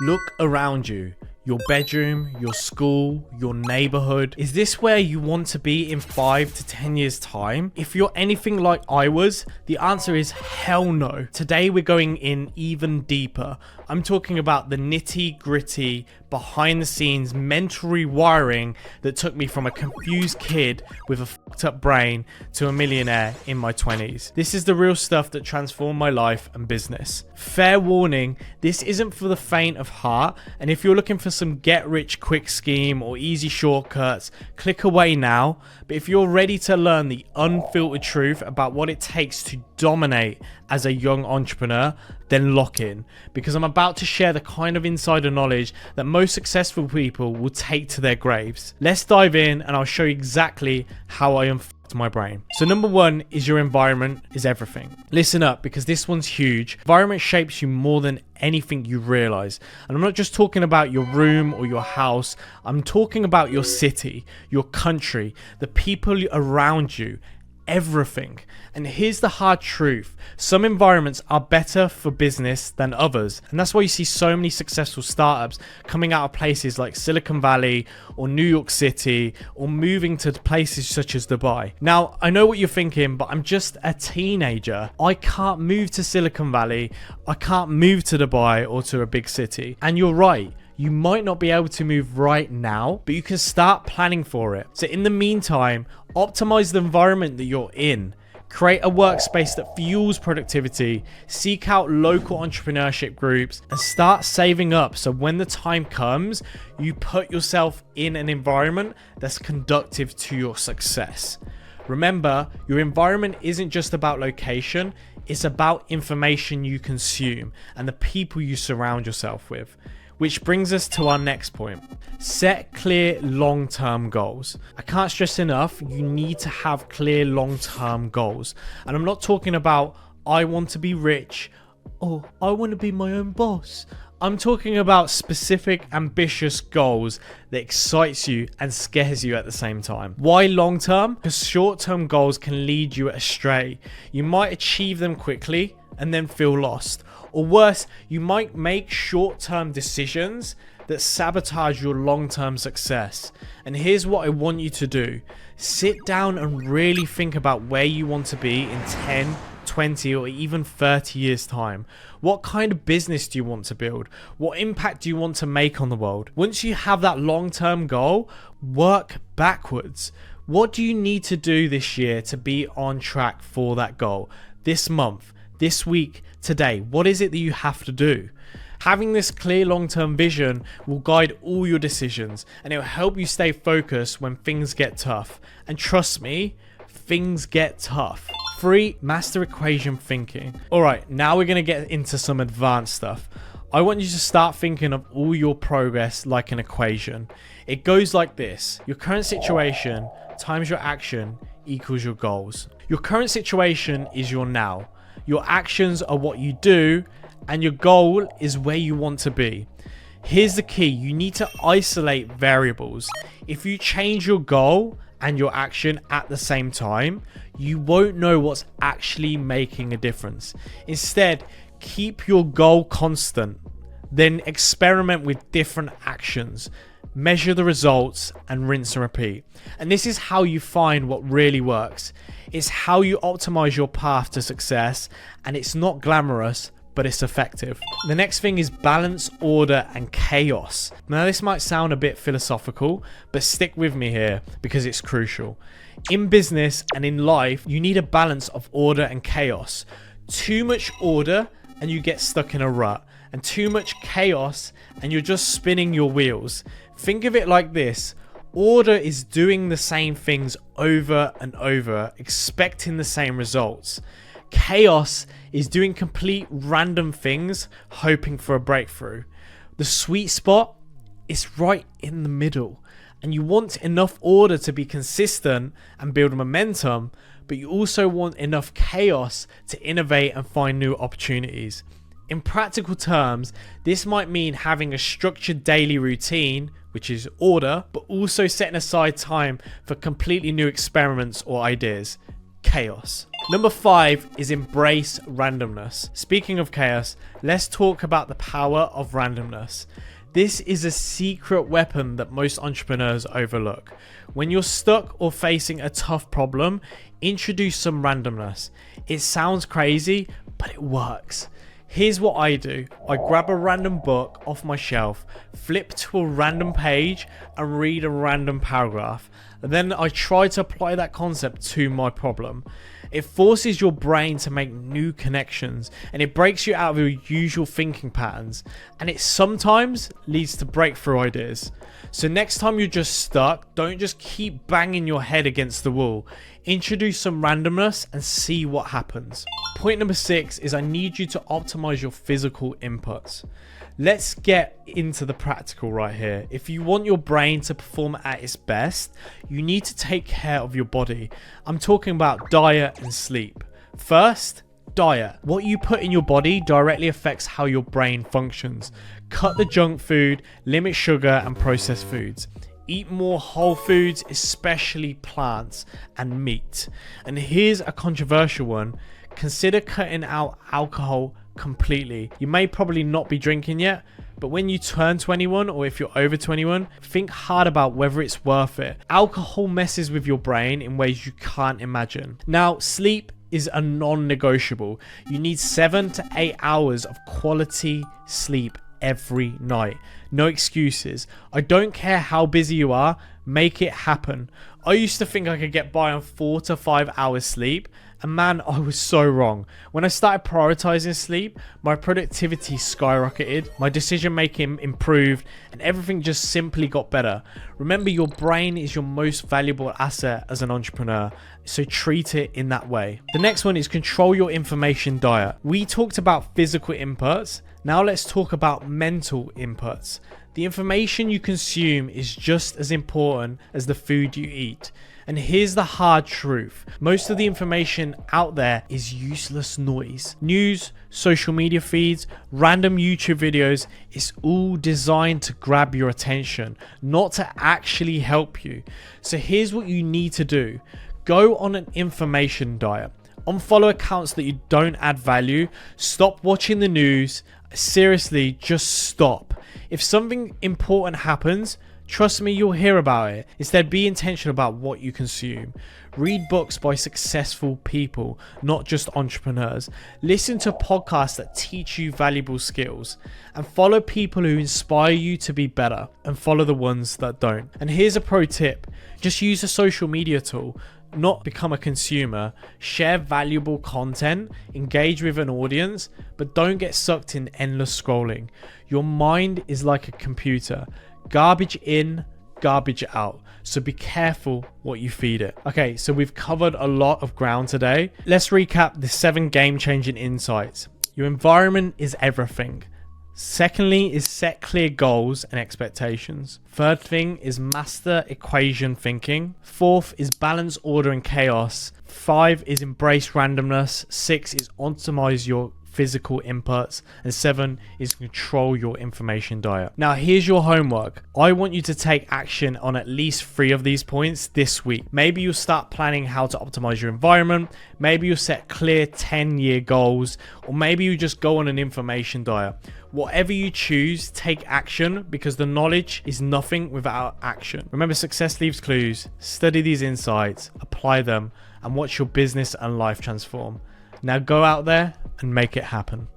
Look around you. Your bedroom, your school, your neighborhood. Is this where you want to be in 5 to 10 years time? If you're anything like I was, the answer is hell no. Today we're going in even deeper. I'm talking about the nitty gritty, behind the scenes mental rewiring that took me from a confused kid with a fucked up brain to a millionaire in my 20s. This is the real stuff that transformed my life and business. Fair warning, this isn't for the faint of heart, and if you're looking for some get rich quick scheme or easy shortcuts, click away now. But if you're ready to learn the unfiltered truth about what it takes to dominate as a young entrepreneur, then lock in, because I'm about to share the kind of insider knowledge that most successful people will take to their graves. Let's dive in and I'll show you exactly how I unfucked my brain. So number one is your environment is everything. Listen up, because this one's huge. Environment shapes you more than anything you realize. And I'm not just talking about your room or your house. I'm talking about your city, your country, the people around you, everything. And here's the hard truth: some environments are better for business than others, and that's why you see so many successful startups coming out of places like Silicon Valley or New York City, or moving to places such as Dubai. Now, I know what you're thinking, but I'm just a teenager. I can't move to Silicon Valley, I can't move to Dubai or to a big city. And you're right, you might not be able to move right now, but you can start planning for it. So in the meantime, optimize the environment that you're in. Create a workspace that fuels productivity, seek out local entrepreneurship groups, and start saving up so when the time comes, you put yourself in an environment that's conducive to your success. Remember, your environment isn't just about location, it's about information you consume and the people you surround yourself with. Which brings us to our next point. Set clear long-term goals. I can't stress enough, you need to have clear long-term goals. And I'm not talking about, I want to be rich, or I want to be my own boss. I'm talking about specific, ambitious goals that excites you and scares you at the same time. Why long-term? Because short-term goals can lead you astray. You might achieve them quickly and then feel lost. Or worse, you might make short-term decisions that sabotage your long-term success. And here's what I want you to do. Sit down and really think about where you want to be in 10, 20, or even 30 years time. What kind of business do you want to build? What impact do you want to make on the world? Once you have that long-term goal, work backwards. What do you need to do this year to be on track for that goal? This month, this week, today, what is it that you have to do? Having this clear long-term vision will guide all your decisions, and it will help you stay focused when things get tough. And trust me, things get tough. 3. Master equation thinking. Alright, now we're going to get into some advanced stuff. I want you to start thinking of all your progress like an equation. It goes like this: your current situation times your action equals your goals. Your current situation is your now. Your actions are what you do, and your goal is where you want to be. Here's the key: you need to isolate variables. If you change your goal and your action at the same time, you won't know what's actually making a difference. Instead, keep your goal constant, then experiment with different actions. Measure the results and rinse and repeat. And this is how you find what really works. It's how you optimize your path to success, and it's not glamorous, but it's effective. The next thing is balance, order, and chaos. Now this might sound a bit philosophical, but stick with me here because it's crucial. In business and in life, you need a balance of order and chaos. Too much order and you get stuck in a rut, and too much chaos and you're just spinning your wheels. Think of it like this: order is doing the same things over and over, expecting the same results. Chaos is doing complete random things, hoping for a breakthrough. The sweet spot is right in the middle, and you want enough order to be consistent and build momentum, but you also want enough chaos to innovate and find new opportunities. In practical terms, this might mean having a structured daily routine, which is order, but also setting aside time for completely new experiments or ideas. Chaos. Number 5 is embrace randomness. Speaking of chaos, let's talk about the power of randomness. This is a secret weapon that most entrepreneurs overlook. When you're stuck or facing a tough problem, introduce some randomness. It sounds crazy, but it works. Here's what I do. I grab a random book off my shelf, flip to a random page and read a random paragraph. And then I try to apply that concept to my problem. It forces your brain to make new connections and it breaks you out of your usual thinking patterns, and it sometimes leads to breakthrough ideas. So next time you're just stuck, don't just keep banging your head against the wall. Introduce some randomness and see what happens. Point number 6 is I need you to optimize your physical inputs. Let's get into the practical right here. If you want your brain to perform at its best, you need to take care of your body. I'm talking about diet and sleep. First, diet. What you put in your body directly affects how your brain functions. Cut the junk food, limit sugar and processed foods. Eat more whole foods, especially plants and meat. And here's a controversial one. Consider cutting out alcohol completely. You may probably not be drinking yet, but when you turn 21 or if you're over 21, think hard about whether it's worth it. Alcohol messes with your brain in ways you can't imagine. Now, sleep is a non-negotiable. You need 7 to 8 hours of quality sleep every night. No excuses. I don't care how busy you are, make it happen. I used to think I could get by on 4 to 5 hours sleep, and man, I was so wrong. When I started prioritizing sleep, my productivity skyrocketed, my decision making improved, and everything just simply got better. Remember, your brain is your most valuable asset as an entrepreneur, so treat it in that way. The next one is control your information diet. We talked about physical inputs. Now let's talk about mental inputs. The information you consume is just as important as the food you eat. And here's the hard truth. Most of the information out there is useless noise. News, social media feeds, random YouTube videos, it's all designed to grab your attention, not to actually help you. So here's what you need to do. Go on an information diet. Unfollow accounts that you don't add value. Stop watching the news. Seriously, just stop. If something important happens, trust me, you'll hear about it. Instead, be intentional about what you consume. Read books by successful people, not just entrepreneurs. Listen to podcasts that teach you valuable skills. And follow people who inspire you to be better. And follow the ones that don't. And here's a pro tip. Just use a social media tool. Not become a consumer. Share valuable content, engage with an audience, but don't get sucked in endless scrolling. Your mind is like a computer. Garbage in, garbage out. So be careful what you feed it. Okay, so we've covered a lot of ground today. Let's recap the 7 game-changing insights. Your environment is everything. Secondly is set clear goals and expectations. Third thing is master equation thinking. Fourth is balance order and chaos. 5 is embrace randomness. 6 is optimize your physical inputs, and 7 is control your information diet. Now here's your homework. I want you to take action on at least 3 of these points this week. Maybe you'll start planning how to optimize your environment, maybe you'll set clear 10-year goals, or maybe you just go on an information diet. Whatever you choose, take action, because the knowledge is nothing without action. Remember, success leaves clues. Study these insights, apply them, and watch your business and life transform. Now go out there and make it happen.